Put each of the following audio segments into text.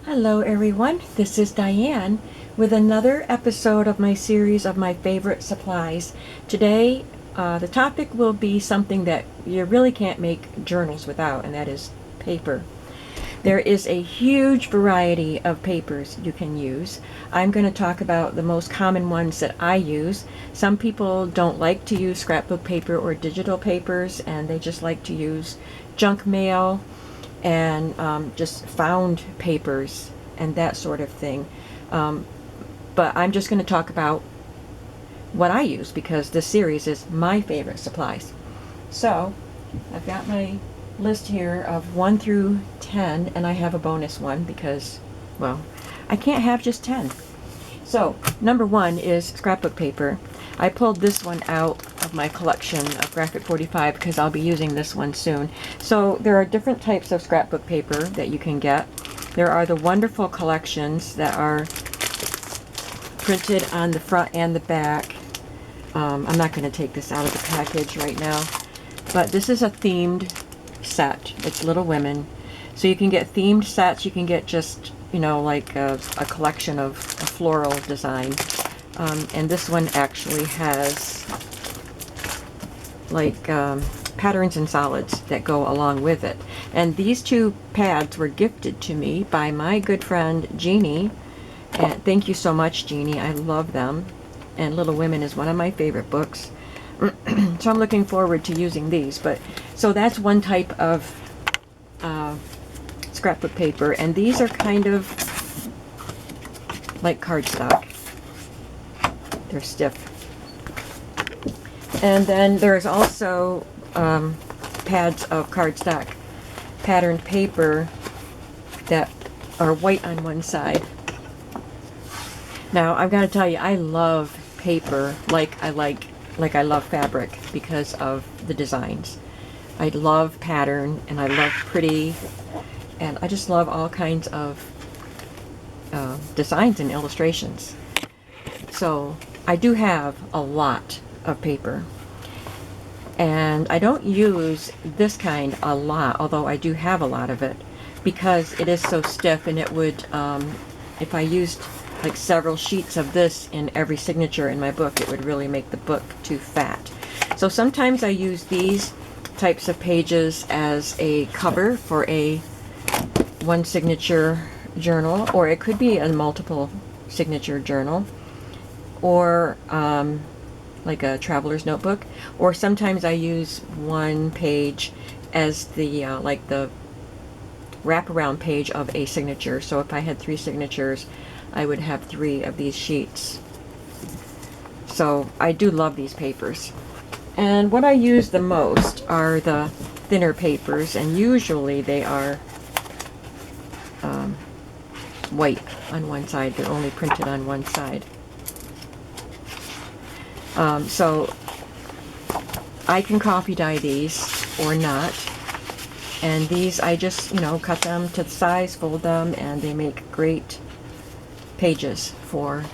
Hello everyone, this is Diane with another episode of my series of my favorite supplies. Today the topic will be something that you really can't make journals without, and that is paper. There is a huge variety of papers you can use. I'm going to talk about the most common ones that I use. Some people don't like to use scrapbook paper or digital papers, and they just like to use junk mail and just found papers and that sort of thing. But I'm just going to talk about what I use because this series is my favorite supplies. So I've got my list here of 1 through 10, and I have a bonus one because, well, I can't have just 10. So number 1 is scrapbook paper. I pulled this one out of my collection of Graphic 45 because I'll be using this one soon. So there are different types of scrapbook paper that you can get. There are the wonderful collections that are printed on the front and the back. I'm not going to take this out of the package right now, but this is a themed set. It's Little Women. So you can get themed sets. You can get just, you know, like a collection of a floral design. And this one actually has like patterns and solids that go along with it. And these two pads were gifted to me by my good friend Jeannie. And thank you so much, Jeannie. I love them. And Little Women is one of my favorite books. So I'm looking forward to using these. So that's one type of scrapbook paper. And these are kind of like cardstock. They're stiff. And then there's also pads of cardstock patterned paper that are white on one side. Now I've got to tell you, I love paper like I love fabric because of the designs. I love pattern and I love pretty, and I just love all kinds of designs and illustrations. So I do have a lot of paper, and I don't use this kind a lot, although I do have a lot of it, because it is so stiff, and it would, if I used like several sheets of this in every signature in my book, it would really make the book too fat. So sometimes I use these types of pages as a cover for a one signature journal, or it could be a multiple signature journal, or like a traveler's notebook, or sometimes I use one page as the like the wraparound page of a signature. So if I had 3 signatures, I would have 3 of these sheets. So I do love these papers. And what I use the most are the thinner papers, and usually they are white on one side. They're only printed on one side. So I can coffee dye these or not, and these I just, you know, cut them to the size, fold them, and they make great pages for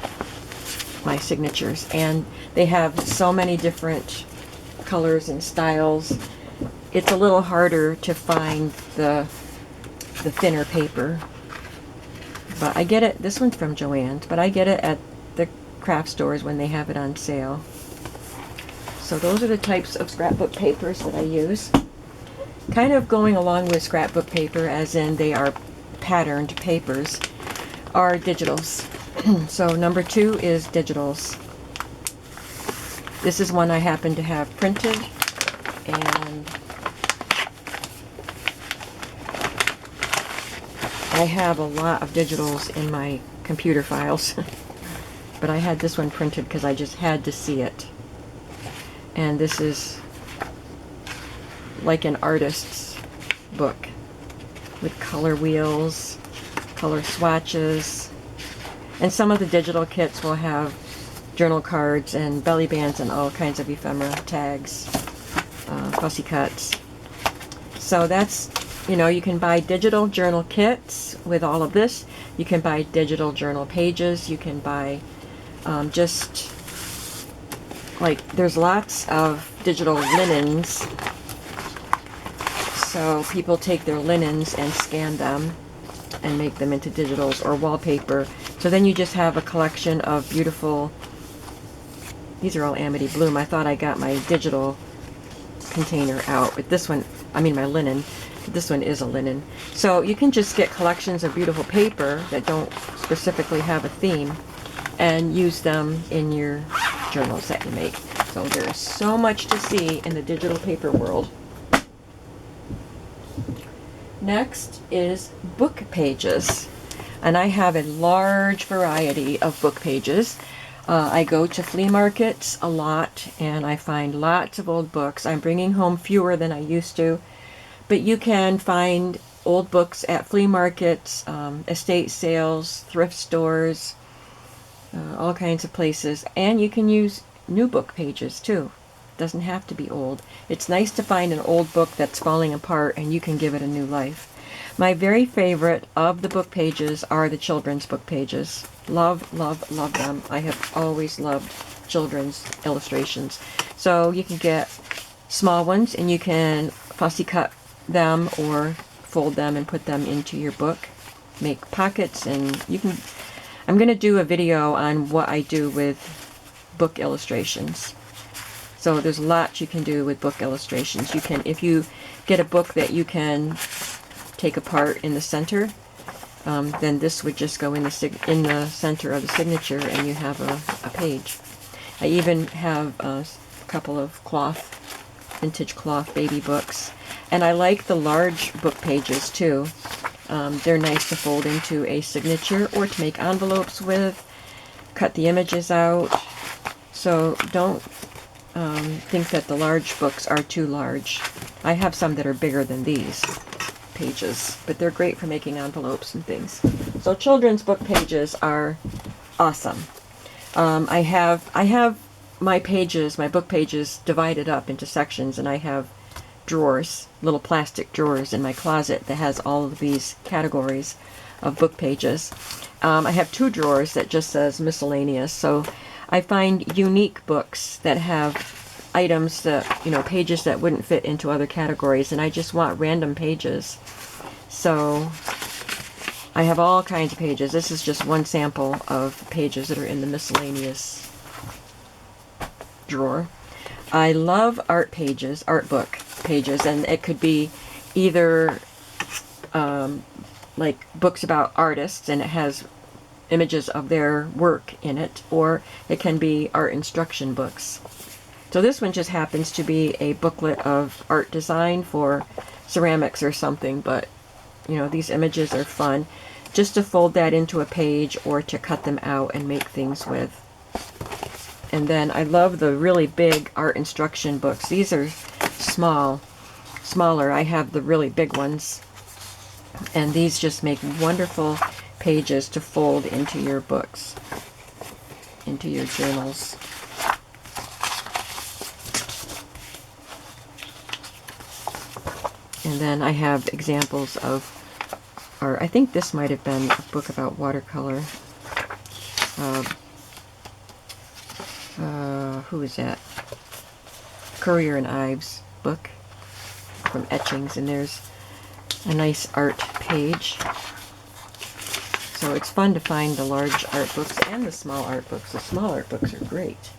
my signatures. And they have so many different colors and styles. It's a little harder to find the thinner paper, but I get it. This one's from Joann's, but I get it at the craft stores when they have it on sale. So those are the types of scrapbook papers that I use. Kind of going along with scrapbook paper, as in they are patterned papers, are digitals. So number 2 is digitals. This is one I happen to have printed, and I have a lot of digitals in my computer files. But I had this one printed because I just had to see it. And this is like an artist's book with color wheels, color swatches, and some of the digital kits will have journal cards and belly bands and all kinds of ephemera tags, fussy cuts. So that's, you know, you can buy digital journal kits with all of this. You can buy digital journal pages. You can buy just like, there's lots of digital linens. So people take their linens and scan them and make them into digitals or wallpaper. So then you just have a collection of beautiful, these are all Amity Bloom. I thought I got my digital container out, but this one, I mean my linen, this one is a linen. So you can just get collections of beautiful paper that don't specifically have a theme and use them in your journals that you make. So there's so much to see in the digital paper world. Next is book pages, and I have a large variety of book pages. I go to flea markets a lot and I find lots of old books. I'm bringing home fewer than I used to, but you can find old books at flea markets, estate sales, thrift stores, all kinds of places, and you can use new book pages too. It doesn't have to be old. It's nice to find an old book that's falling apart and you can give it a new life. My very favorite of the book pages are the children's book pages. Love, love, love them. I have always loved children's illustrations. So you can get small ones and you can fussy cut them or fold them and put them into your book. Make pockets, and you can, I'm going to do a video on what I do with book illustrations. So there's lots you can do with book illustrations. You can, if you get a book that you can take apart in the center, then this would just go in the center of the signature and you have a page. I even have a couple of vintage cloth baby books. And I like the large book pages too. They're nice to fold into a signature or to make envelopes with, cut the images out. So don't think that the large books are too large. I have some that are bigger than these pages, but they're great for making envelopes and things. So children's book pages are awesome. I have my pages, my book pages divided up into sections, and I have drawers, little plastic drawers in my closet that has all of these categories of book pages. I have two drawers that just says miscellaneous, so I find unique books that have items that, you know, pages that wouldn't fit into other categories, and I just want random pages. So I have all kinds of pages. This is just one sample of pages that are in the miscellaneous drawer. I love art pages, art book pages, and it could be either like books about artists and it has images of their work in it, or it can be art instruction books. So this one just happens to be a booklet of art design for ceramics or something, but you know, these images are fun just to fold that into a page or to cut them out and make things with. And then I love the really big art instruction books. These are smaller. I have the really big ones. And these just make wonderful pages to fold into your books, into your journals. And then I have examples of, or I think this might have been a book about watercolor. Who is that? Currier and Ives book from Etchings, and there's a nice art page. So it's fun to find the large art books and the small art books. The small art books are great.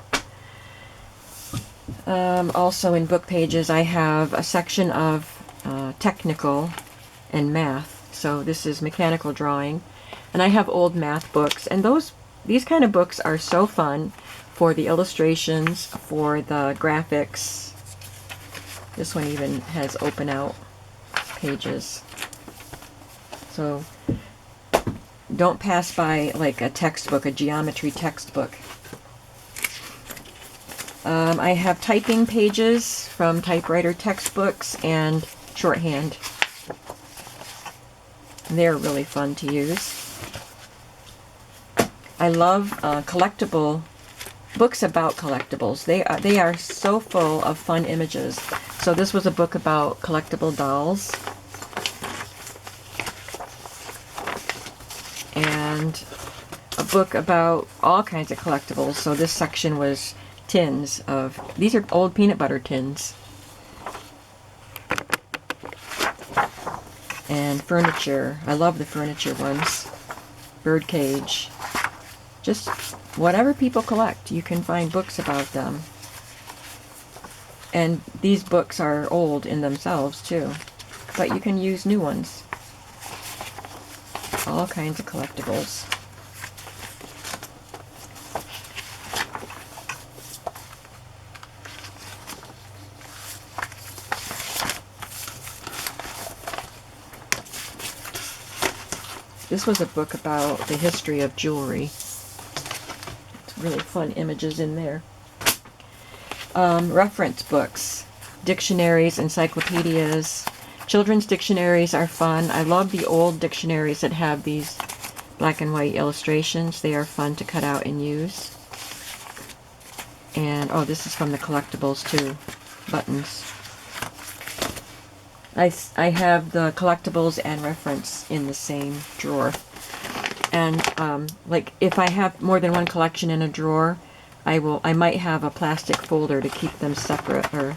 Also in book pages I have a section of technical and math. So this is mechanical drawing, and I have old math books, and these kind of books are so fun for the illustrations, for the graphics. This one even has open out pages. So don't pass by like a textbook, a geometry textbook. I have typing pages from typewriter textbooks and shorthand. They're really fun to use. I love collectible books about collectibles. They are so full of fun images. So this was a book about collectible dolls. And a book about all kinds of collectibles. So this section was tins of, these are old peanut butter tins. And furniture. I love the furniture ones. Birdcage. Just whatever people collect, you can find books about them. And these books are old in themselves too, but you can use new ones. All kinds of collectibles. This was a book about the history of jewelry. It's really fun images in there. Reference books, dictionaries, encyclopedias. Children's dictionaries are fun. I love the old dictionaries that have these black and white illustrations. They are fun to cut out and use. And, oh, this is from the collectibles too. Buttons. I have the collectibles and reference in the same drawer. And like if I have more than one collection in a drawer, I might have a plastic folder to keep them separate, or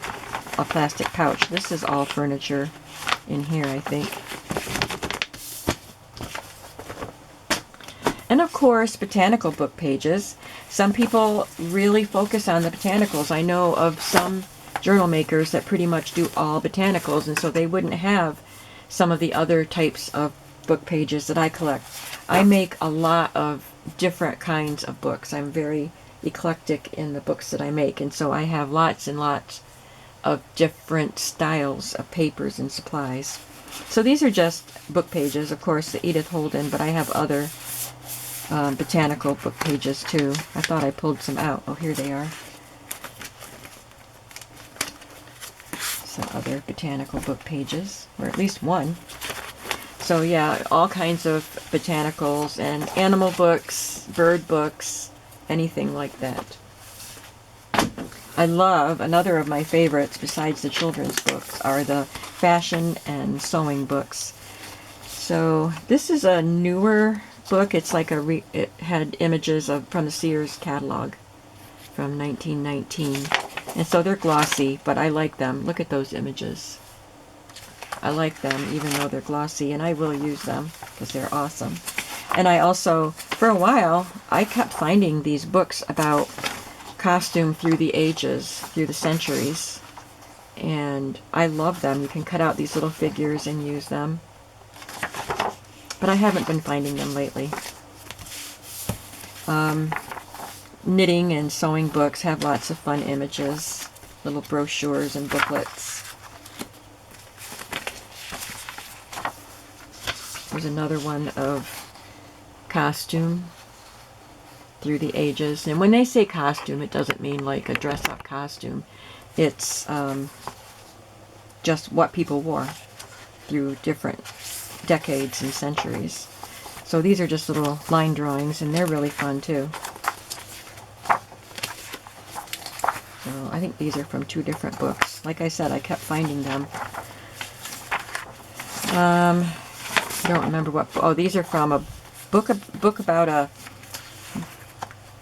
a plastic pouch. This is all furniture in here, I think. And of course, botanical book pages. Some people really focus on the botanicals. I know of some journal makers that pretty much do all botanicals, and so they wouldn't have some of the other types of book pages that I collect. I make a lot of different kinds of books. I'm very eclectic in the books that I make, and so I have lots and lots of different styles of papers and supplies. So these are just book pages, of course, the Edith Holden, but I have other botanical book pages too. I thought I pulled some out. Oh, here they are. Some other botanical book pages, or at least one. So yeah, all kinds of botanicals and animal books, bird books, anything like that. I love, another of my favorites besides the children's books are the fashion and sewing books. So this is a newer book. It's like it had images from the Sears catalog from 1919. And so they're glossy, but I like them. Look at those images. I like them even though they're glossy, and I will use them because they're awesome. And I also, for a while, I kept finding these books about costume through the ages, through the centuries. And I love them. You can cut out these little figures and use them. But I haven't been finding them lately. Knitting and sewing books have lots of fun images, little brochures and booklets. There's another one of costume through the ages. And when they say costume, it doesn't mean like a dress-up costume. It's just what people wore through different decades and centuries. So these are just little line drawings, and they're really fun too. So I think these are from two different books. Like I said, I kept finding them. I don't remember what. Oh, these are from a book about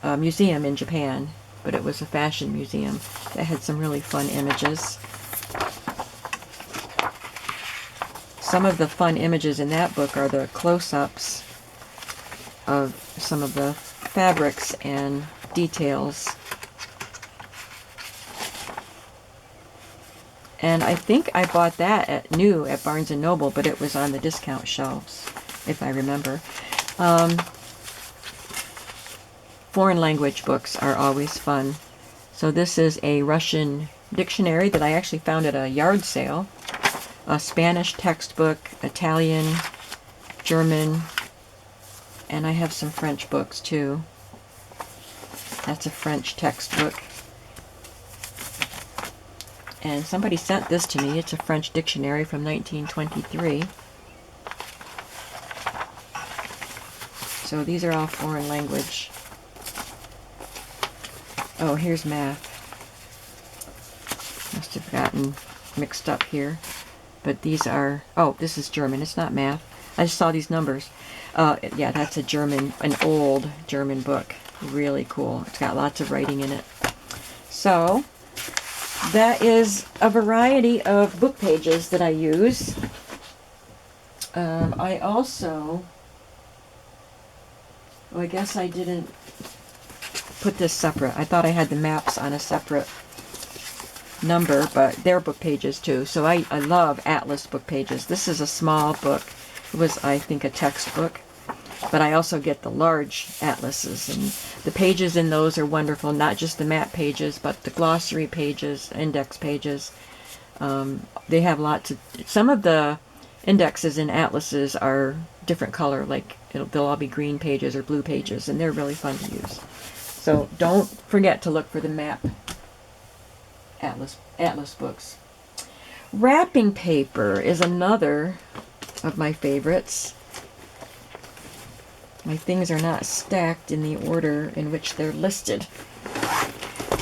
a museum in Japan, but it was a fashion museum that had some really fun images. Some of the fun images in that book are the close-ups of some of the fabrics and details. And I think I bought that new at Barnes & Noble, but it was on the discount shelves, if I remember. Foreign language books are always fun. So this is a Russian dictionary that I actually found at a yard sale. A Spanish textbook, Italian, German, and I have some French books too. That's a French textbook. And somebody sent this to me. It's a French dictionary from 1923. So these are all foreign language. Oh, here's math. Must have gotten mixed up here. But these are, oh, this is German. It's not math. I just saw these numbers. Yeah, that's an old German book. Really cool. It's got lots of writing in it. So that is a variety of book pages that I use. I also, well, I guess I didn't put this separate. I thought I had the maps on a separate number, but they're book pages too. So I love Atlas book pages. This is a small book. It was, I think, a textbook. But I also get the large atlases, and the pages in those are wonderful. Not just the map pages, but the glossary pages, index pages. They have lots of, some of the indexes in atlases are different color, like they'll all be green pages or blue pages, and they're really fun to use. So don't forget to look for the map atlas books. Wrapping paper is another of my favorites. My things are not stacked in the order in which they're listed.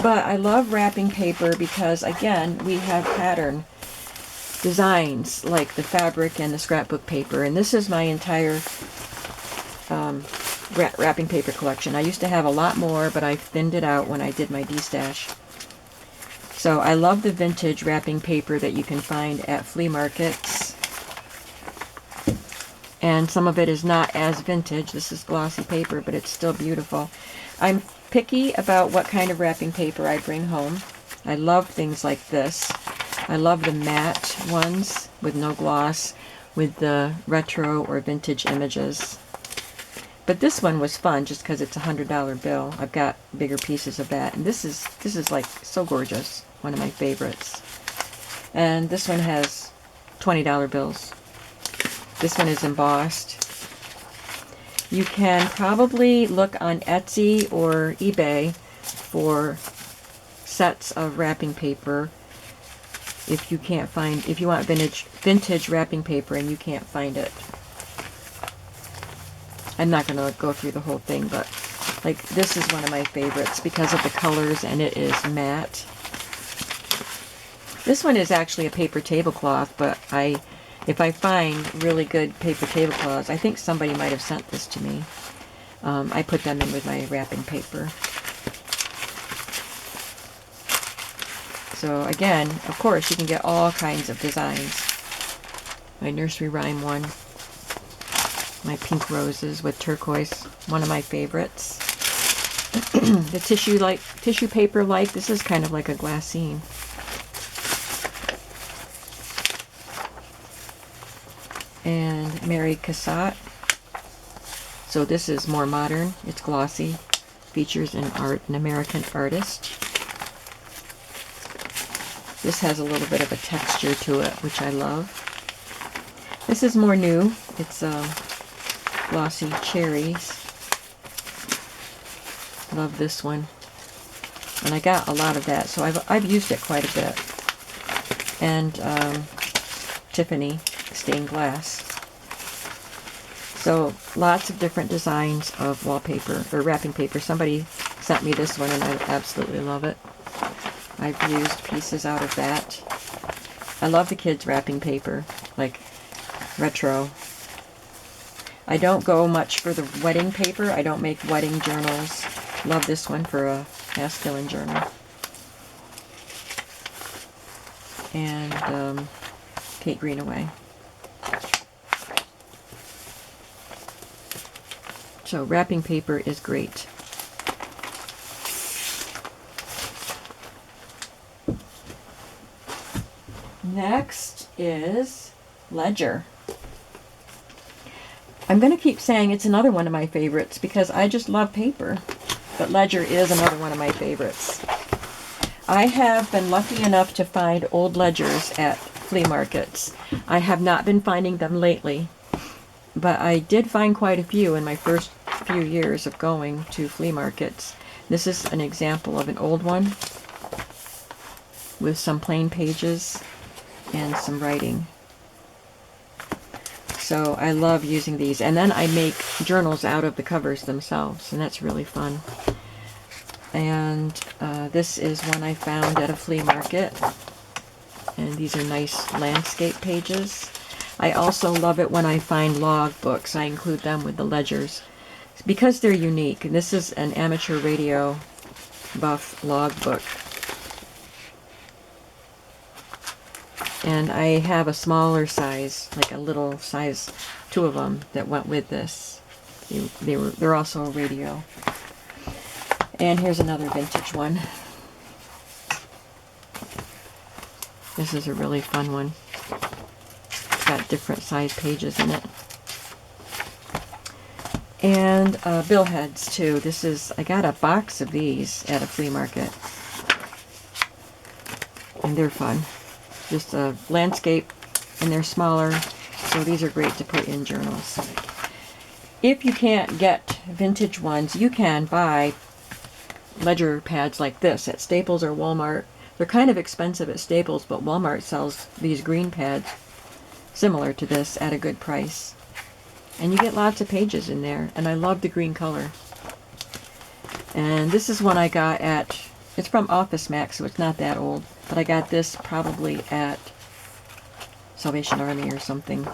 But I love wrapping paper because, again, we have pattern designs like the fabric and the scrapbook paper. And this is my entire wrapping paper collection. I used to have a lot more, but I thinned it out when I did my de-stash. So I love the vintage wrapping paper that you can find at flea markets. And some of it is not as vintage. This is glossy paper, but it's still beautiful. I'm picky about what kind of wrapping paper I bring home. I love things like this. I love the matte ones with no gloss, with the retro or vintage images. But this one was fun just because it's a $100 bill. I've got bigger pieces of that. And this is like so gorgeous. One of my favorites. And this one has $20 bills. This one is embossed. You can probably look on Etsy or eBay for sets of wrapping paper if you can't find, if you want vintage wrapping paper and you can't find it. I'm not going to go through the whole thing, but like this is one of my favorites because of the colors, and it is matte. This one is actually a paper tablecloth, but if I find really good paper tablecloths, I think somebody might have sent this to me. I put them in with my wrapping paper. So again, of course, you can get all kinds of designs. My nursery rhyme one. My pink roses with turquoise, one of my favorites. The tissue paper like, this is kind of like a glassine. And Mary Cassatt. So this is more modern. It's glossy. Features an American artist. This has a little bit of a texture to it, which I love. This is more new. It's glossy cherries. Love this one. And I got a lot of that, so I've used it quite a bit. And Tiffany stained glass. So lots of different designs of wallpaper or wrapping paper. Somebody sent me this one and I absolutely love it. I've used pieces out of that. I love the kids wrapping paper, like retro. I don't go much for the wedding paper. I don't make wedding journals. Love this one for a masculine journal. And Kate Greenaway. So wrapping paper is great. Next is ledger. I'm going to keep saying it's another one of my favorites because I just love paper, but ledger is another one of my favorites. I have been lucky enough to find old ledgers at flea markets. I have not been finding them lately, but I did find quite a few in my first few years of going to flea markets. This is an example of an old one with some plain pages and some writing. So I love using these. And then I make journals out of the covers themselves, and that's really fun. And this is one I found at a flea market. And these are nice landscape pages. I also love it when I find log books. I include them with the ledgers because they're unique. And this is an amateur radio buff log book. And I have a smaller size, like a little size, 2 of them that went with this. They're also a radio. And here's another vintage one. This is a really fun one. It's got different size pages in it. And bill heads too. I got a box of these at a flea market. And they're fun. Just a landscape, and they're smaller, so these are great to put in journals. If you can't get vintage ones, you can buy ledger pads like this at Staples or Walmart. They're kind of expensive at Staples, but Walmart sells these green pads similar to this at a good price. And you get lots of pages in there, and I love the green color. And this is one I got at, it's from Office Max, so it's not that old, but I got this probably at Salvation Army or something.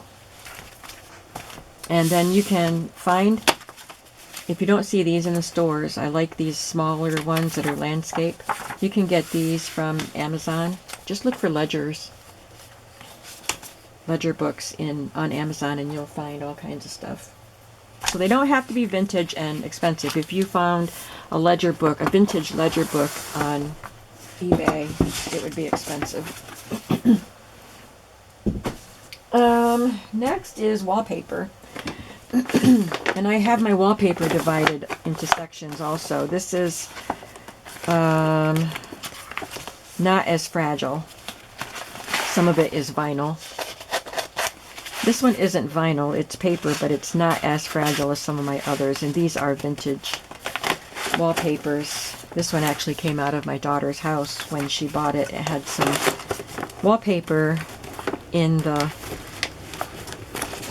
And then you can find, if you don't see these in the stores, I like these smaller ones that are landscape. You can get these from Amazon. Just look for ledger books on Amazon, and you'll find all kinds of stuff. So they don't have to be vintage and expensive. If you found a vintage ledger book on eBay, it would be expensive. Next is wallpaper. And I have my wallpaper divided into sections also. This is not as fragile. Some of it is vinyl. This one isn't vinyl, it's paper, but it's not as fragile as some of my others. And these are vintage wallpapers. This one actually came out of my daughter's house when she bought it. It had some wallpaper in the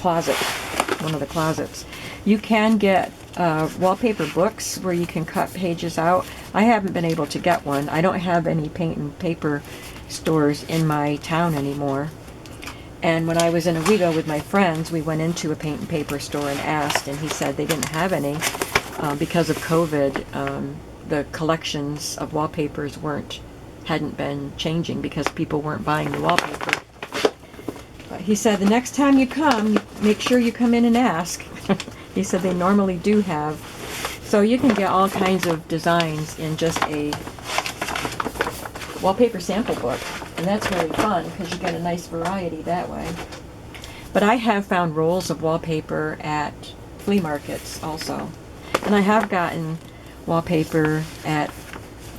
closet, one of the closets. You can get wallpaper books where you can cut pages out. I haven't been able to get one. I don't have any paint and paper stores in my town anymore. And when I was in Owego with my friends, we went into a paint and paper store and asked, and he said they didn't have any because of COVID. The collections of wallpapers hadn't been changing because people weren't buying the wallpaper. But he said the next time you come, make sure you come in and ask. He said they normally do have. So you can get all kinds of designs in just a wallpaper sample book. And that's really fun because you get a nice variety that way. But I have found rolls of wallpaper at flea markets also. And I have gotten wallpaper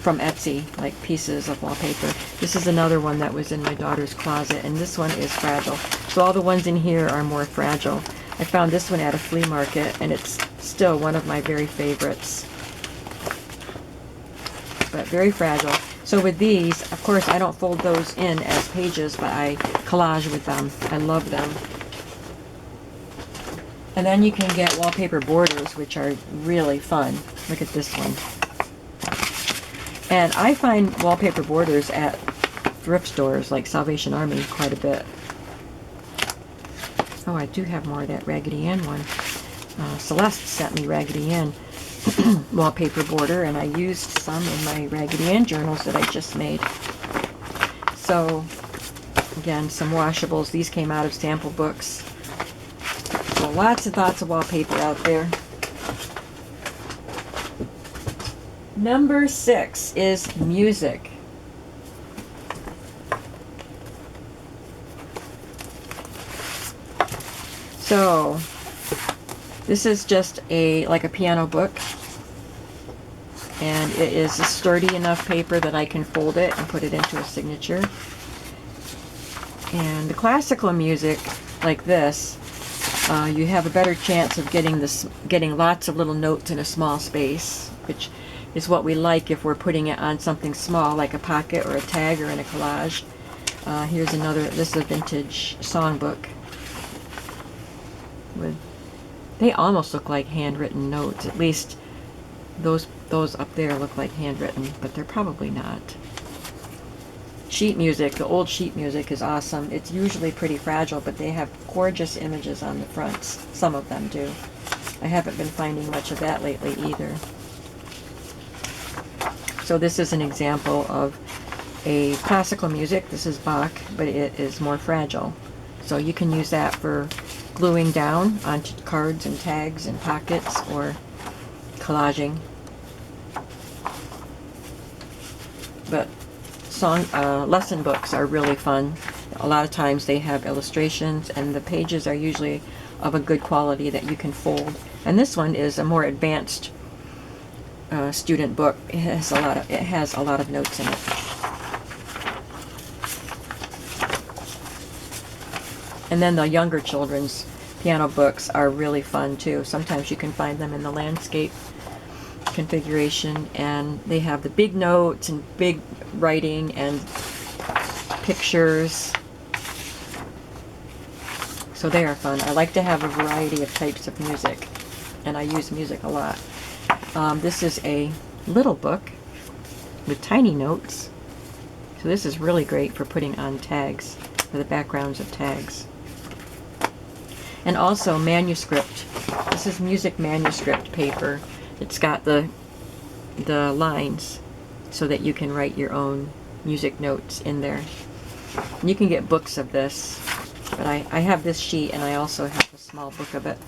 from Etsy, like pieces of wallpaper. This is another one that was in my daughter's closet, and this one is fragile. So all the ones in here are more fragile. I found this one at a flea market, and it's still one of my very favorites. But very fragile. So with these, of course, I don't fold those in as pages, but I collage with them. I love them. And then you can get wallpaper borders, which are really fun. Look at this one. And I find wallpaper borders at thrift stores like Salvation Army quite a bit. Oh, I do have more of that Raggedy Ann one. Celeste sent me Raggedy Ann wallpaper border, and I used some in my Raggedy Ann journals that I just made. So, again, some washables. These came out of sample books. So lots and lots of wallpaper out there. Number 6 is music. So, this is just like a piano book, and it is a sturdy enough paper that I can fold it and put it into a signature. And the classical music like this, you have a better chance of getting lots of little notes in a small space, which is what we like if we're putting it on something small like a pocket or a tag or in a collage. Here's another. This is a vintage songbook. They almost look like handwritten notes. At least those up there look like handwritten, but they're probably not. Sheet music, the old sheet music is awesome. It's usually pretty fragile, but they have gorgeous images on the fronts. Some of them do. I haven't been finding much of that lately either. So this is an example of a classical music. This is Bach, but it is more fragile. So you can use that for gluing down onto cards and tags and pockets or collaging. But lesson books are really fun. A lot of times they have illustrations and the pages are usually of a good quality that you can fold. And this one is a more advanced student book. It has a lot of notes in it. And then the younger children's piano books are really fun too. Sometimes you can find them in the landscape configuration, and they have the big notes and big writing and pictures. So they are fun. I like to have a variety of types of music, and I use music a lot. This is a little book with tiny notes. So this is really great for putting on tags, for the backgrounds of tags. And also Manuscript. This is music manuscript paper. It's got the lines so that you can write your own music notes in there. And you can get books of this, but I have this sheet and I also have a small book of it.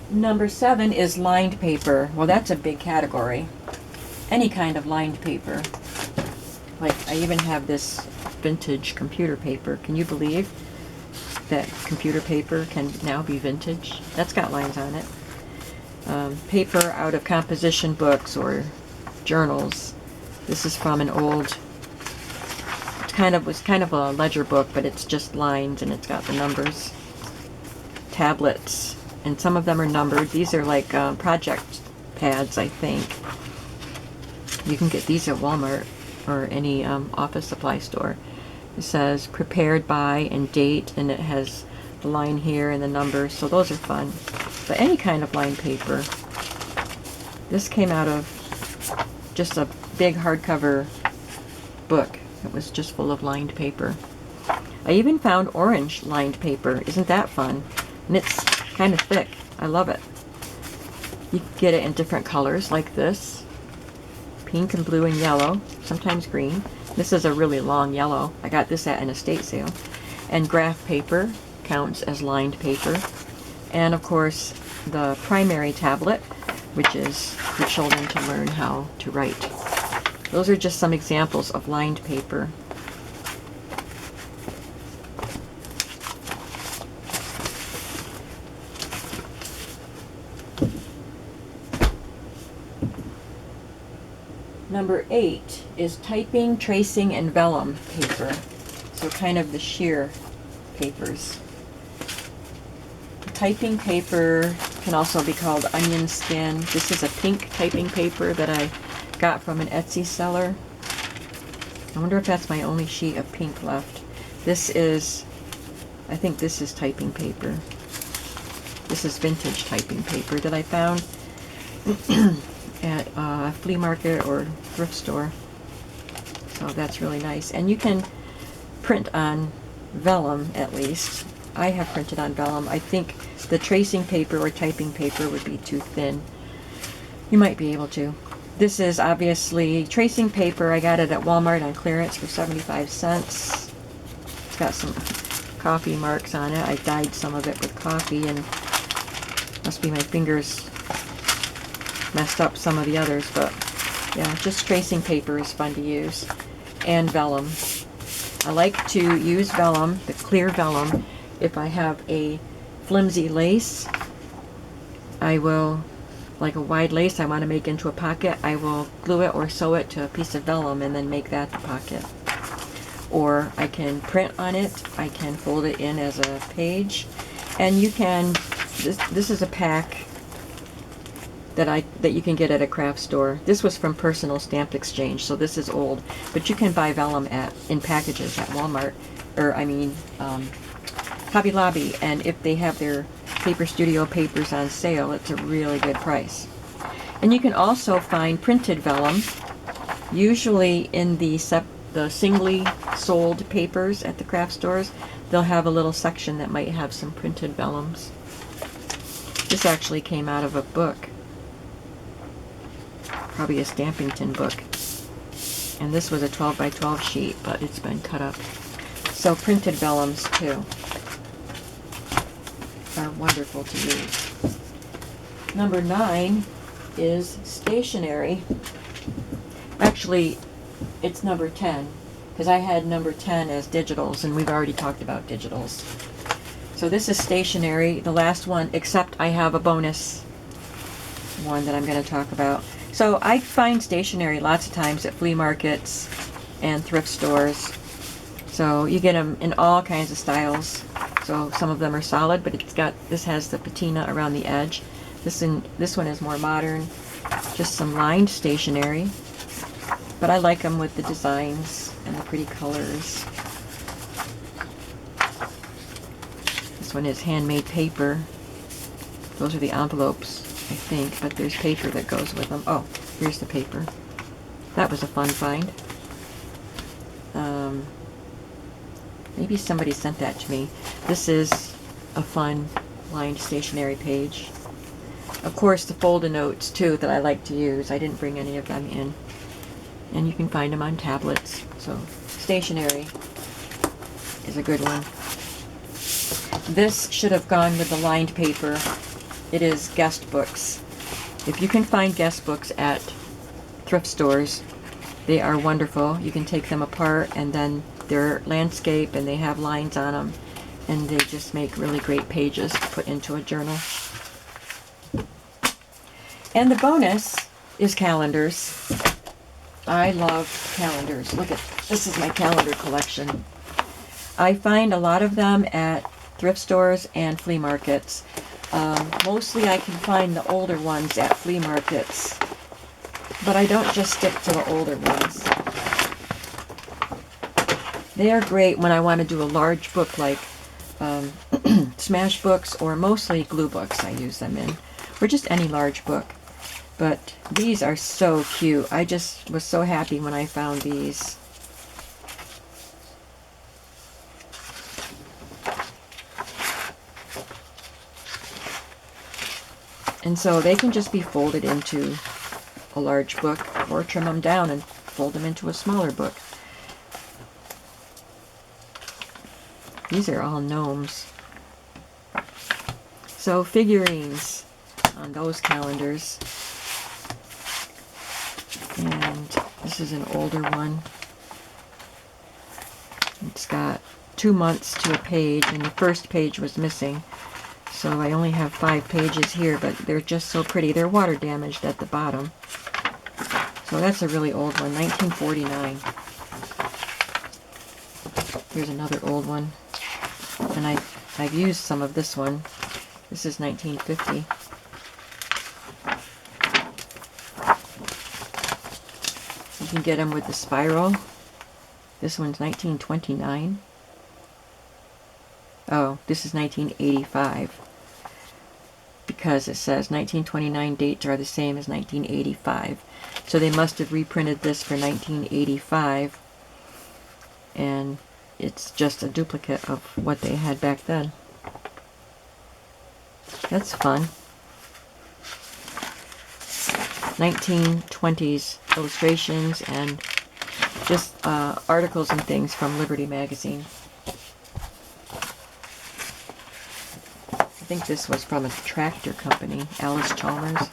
Number 7 is lined paper. Well, that's a big category. Any kind of lined paper. Like, I even have this vintage computer paper. Can you believe that computer paper can now be vintage? That's got lines on it. Paper out of composition books or journals. This is from an old, was kind of a ledger book, but it's just lines and it's got the numbers. Tablets, and some of them are numbered. These are like project pads, I think. You can get these at Walmart or any office supply store. It says prepared by and date, and it has the line here and the numbers, so those are fun. But any kind of lined paper. This came out of just a big hardcover book. It was just full of lined paper. I even found orange lined paper. Isn't that fun? And it's kind of thick. I love it. You can get it in different colors like this. Pink and blue and yellow, sometimes green. This is a really long yellow. I got this at an estate sale. And graph paper counts as lined paper. And of course, the primary tablet, which is for children to learn how to write. Those are just some examples of lined paper. Number 8 is typing, tracing, and vellum paper. So kind of the sheer papers. Typing paper can also be called onion skin. This is a pink typing paper that I got from an Etsy seller. I wonder if that's my only sheet of pink left. I think this is typing paper. This is vintage typing paper that I found at a flea market or thrift store. So that's really nice. And you can print on vellum, at least. I have printed on vellum. I think the tracing paper or typing paper would be too thin. You might be able to. This is obviously tracing paper. I got it at Walmart on clearance for 75 cents. It's got some coffee marks on it. I dyed some of it with coffee, and must be my fingers messed up some of the others, but yeah, just tracing paper is fun to use. And vellum. I like to use vellum, the clear vellum, if I have a flimsy lace. I will, like a wide lace I want to make into a pocket, I will glue it or sew it to a piece of vellum and then make that the pocket. Or I can print on it, I can fold it in as a page, and you can, this is a pack that you can get at a craft store. This was from Personal Stamp Exchange, so this is old, but you can buy vellum in packages at Walmart, or Hobby Lobby, and if they have their Paper Studio papers on sale, it's a really good price. And you can also find printed vellum, usually in the singly sold papers at the craft stores. They'll have a little section that might have some printed vellums. This actually came out of a book. probably a stamping tin book. And this was a 12 by 12 sheet, but it's been cut up. So printed vellums too are wonderful to use. Number 9 is stationery. Actually, it's number 10, because I had number 10 as digitals, and we've already talked about digitals. So this is stationery, the last one, except I have a bonus one that I'm going to talk about. So I find stationery lots of times at flea markets and thrift stores. So you get them in all kinds of styles. So some of them are solid, but this has the patina around the edge. This one is more modern, just some lined stationery. But I like them with the designs and the pretty colors. This one is handmade paper. Those are the envelopes, I think, but there's paper that goes with them. Oh, here's the paper. That was a fun find. Maybe somebody sent that to me. This is a fun lined stationery page. Of course, the fold-a notes, too, that I like to use. I didn't bring any of them in. And you can find them on tablets. So, stationery is a good one. This should have gone with the lined paper. It is guest books. If you can find guest books at thrift stores, they are wonderful. You can take them apart, and then they're landscape, and they have lines on them, and they just make really great pages to put into a journal. And the bonus is calendars. I love calendars. Look at this is my calendar collection. I find a lot of them at thrift stores and flea markets. Mostly I can find the older ones at flea markets, but I don't just stick to the older ones. They are great when I want to do a large book like smash books, or mostly glue books I use them in, or just any large book. But these are so cute. I just was so happy when I found these. And so they can just be folded into a large book, or trim them down and fold them into a smaller book. These are all gnomes. So figurines on those calendars. And this is an older one. It's got 2 months to a page, and the first page was missing. So I only have 5 pages here, but they're just so pretty. They're water damaged at the bottom. So that's a really old one, 1949. Here's another old one. And I've used some of this one. This is 1950. You can get them with the spiral. This one's 1929. Oh, this is 1985. Because it says 1929 dates are the same as 1985. So they must have reprinted this for 1985. And it's just a duplicate of what they had back then. That's fun. 1920s illustrations and just articles and things from Liberty Magazine. I think this was from a tractor company, Alice Chalmers.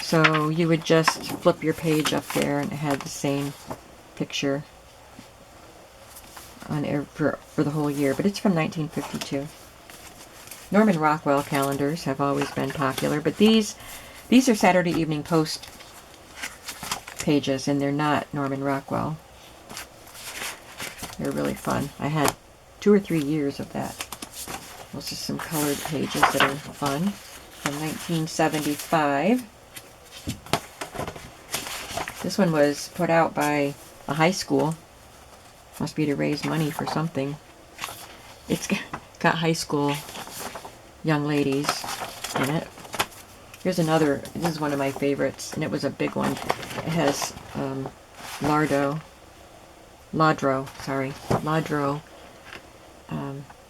So you would just flip your page up there and it had the same picture on for the whole year, but it's from 1952. Norman Rockwell calendars have always been popular, but these are Saturday Evening Post pages, and they're not Norman Rockwell. They're really fun. I had 2 or 3 years of that. Those are some colored pages that are fun. From 1975. This one was put out by a high school. Must be to raise money for something. It's got high school young ladies in it. Here's another. This is one of my favorites, and it was a big one. It has Ladro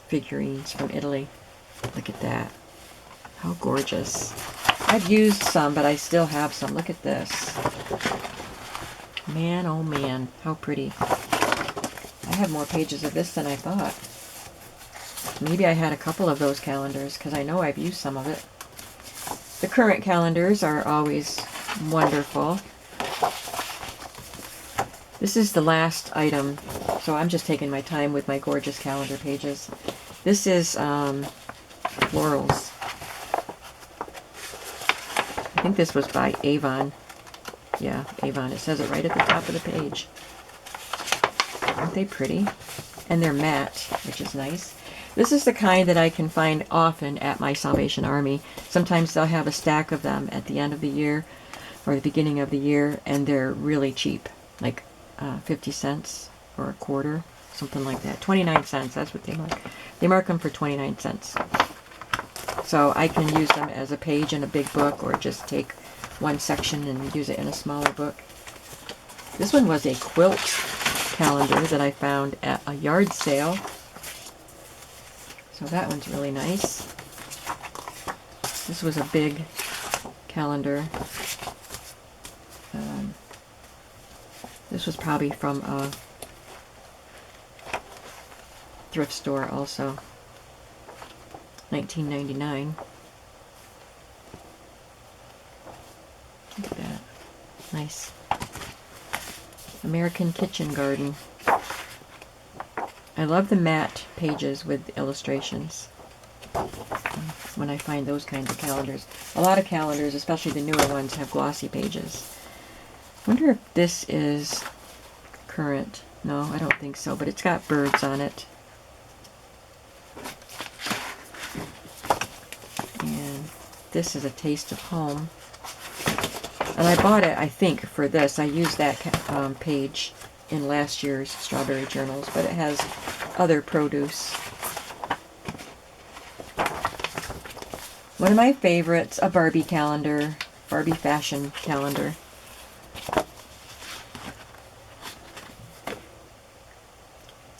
figurines from Italy. Look at that. How gorgeous. I've used some, but I still have some. Look at this. Man, oh man, how pretty. I have more pages of this than I thought. Maybe I had a couple of those calendars, because I know I've used some of it. The current calendars are always wonderful. This is the last item, so I'm just taking my time with my gorgeous calendar pages. This is Florals. I think this was by Avon. Yeah, Avon. It says it right at the top of the page. Aren't they pretty? And they're matte, which is nice. This is the kind that I can find often at my Salvation Army. Sometimes they'll have a stack of them at the end of the year or the beginning of the year, and they're really cheap, like 50 cents or a quarter, something like that. 29 cents, that's what they mark. They mark them for 29 cents. So I can use them as a page in a big book, or just take one section and use it in a smaller book. This one was a quilt calendar that I found at a yard sale. So that one's really nice. This was a big calendar. This was probably from a thrift store also. 1999. Look at that. Nice. American Kitchen Garden. I love the matte pages with illustrations when I find those kinds of calendars. A lot of calendars, especially the newer ones, have glossy pages. I wonder if this is current. No, I don't think so, but it's got birds on it. And this is A Taste of Home. And I bought it, I think, for this. I used that page in last year's Strawberry Journals, but it has other produce. One of my favorites, a Barbie calendar, Barbie fashion calendar.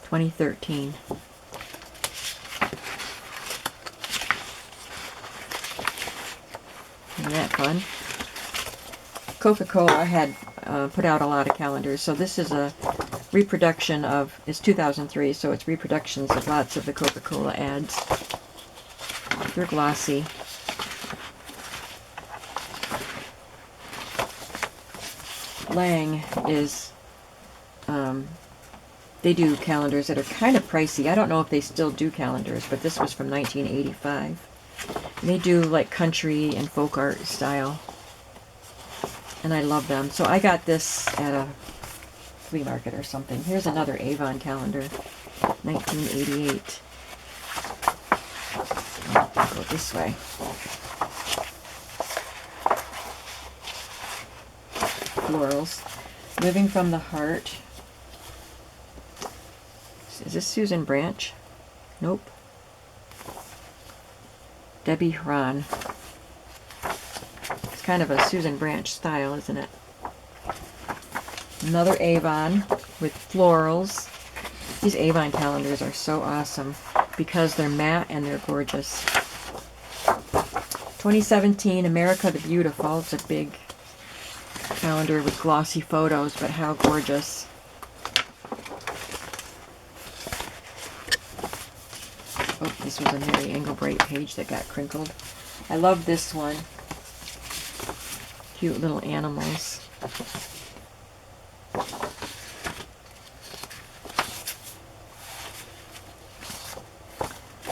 (2013). Isn't that fun? Coca-Cola had put out a lot of calendars, so this is a reproduction of, it's 2003, so it's reproductions of lots of the Coca-Cola ads. They're glossy. Lang is, they do calendars that are kind of pricey. I don't know if they still do calendars, but this was from 1985. And they do like country and folk art style. And I love them. So I got this at a flea market or something. Here's another Avon calendar, 1988. I'll go this way. Florals. Living from the Heart. Is this Susan Branch? Nope. Debbie Hran. It's kind of a Susan Branch style, isn't it? Another Avon with florals. These Avon calendars are so awesome because they're matte and they're gorgeous. 2017, America the Beautiful. It's a big calendar with glossy photos, but how gorgeous. Oh, this was a Mary Engelbreit page that got crinkled. I love this one. Cute little animals.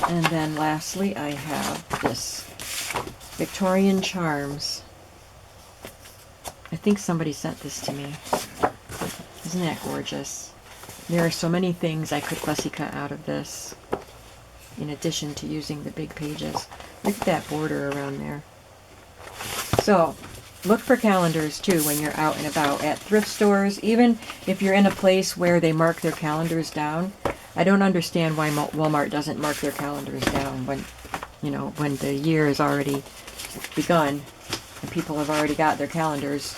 And then lastly, I have this Victorian Charms. I think somebody sent this to me. Isn't that gorgeous? There are so many things I could fussy cut out of this, in addition to using the big pages. Look at that border around there. So, look for calendars too when you're out and about at thrift stores. Even if you're in a place where they mark their calendars down, I don't understand why Walmart doesn't mark their calendars down when, you know, when the year is already begun and people have already got their calendars.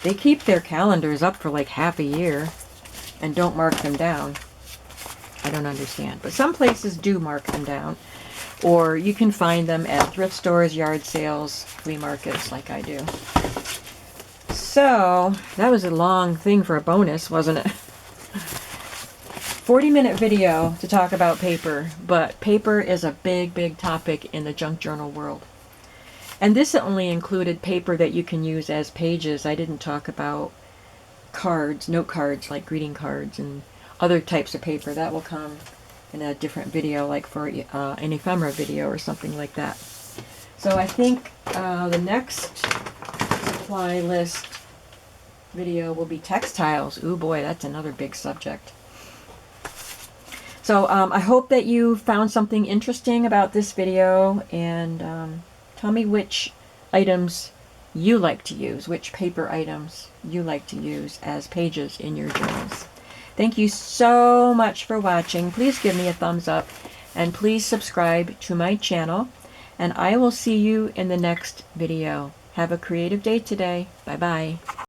They keep their calendars up for like half a year and don't mark them down. I don't understand. But some places do mark them down. or you can find them at thrift stores, yard sales, flea markets like I do. So that was a long thing for a bonus, wasn't it? 40-minute video to talk about paper, but paper is a big topic in the junk journal world. And this only included paper that you can use as pages. I didn't talk about cards, note cards like greeting cards and other types of paper. That will come in a different video, like for an ephemera video or something like that. So I think the next supply list video will be textiles. Ooh boy, that's another big subject. So I hope that you found something interesting about this video, and tell me which items you like to use, which paper items you like to use as pages in your journals. Thank you so much for watching. Please give me a thumbs up, and please subscribe to my channel, and I will see you in the next video. Have a creative day today. Bye-bye.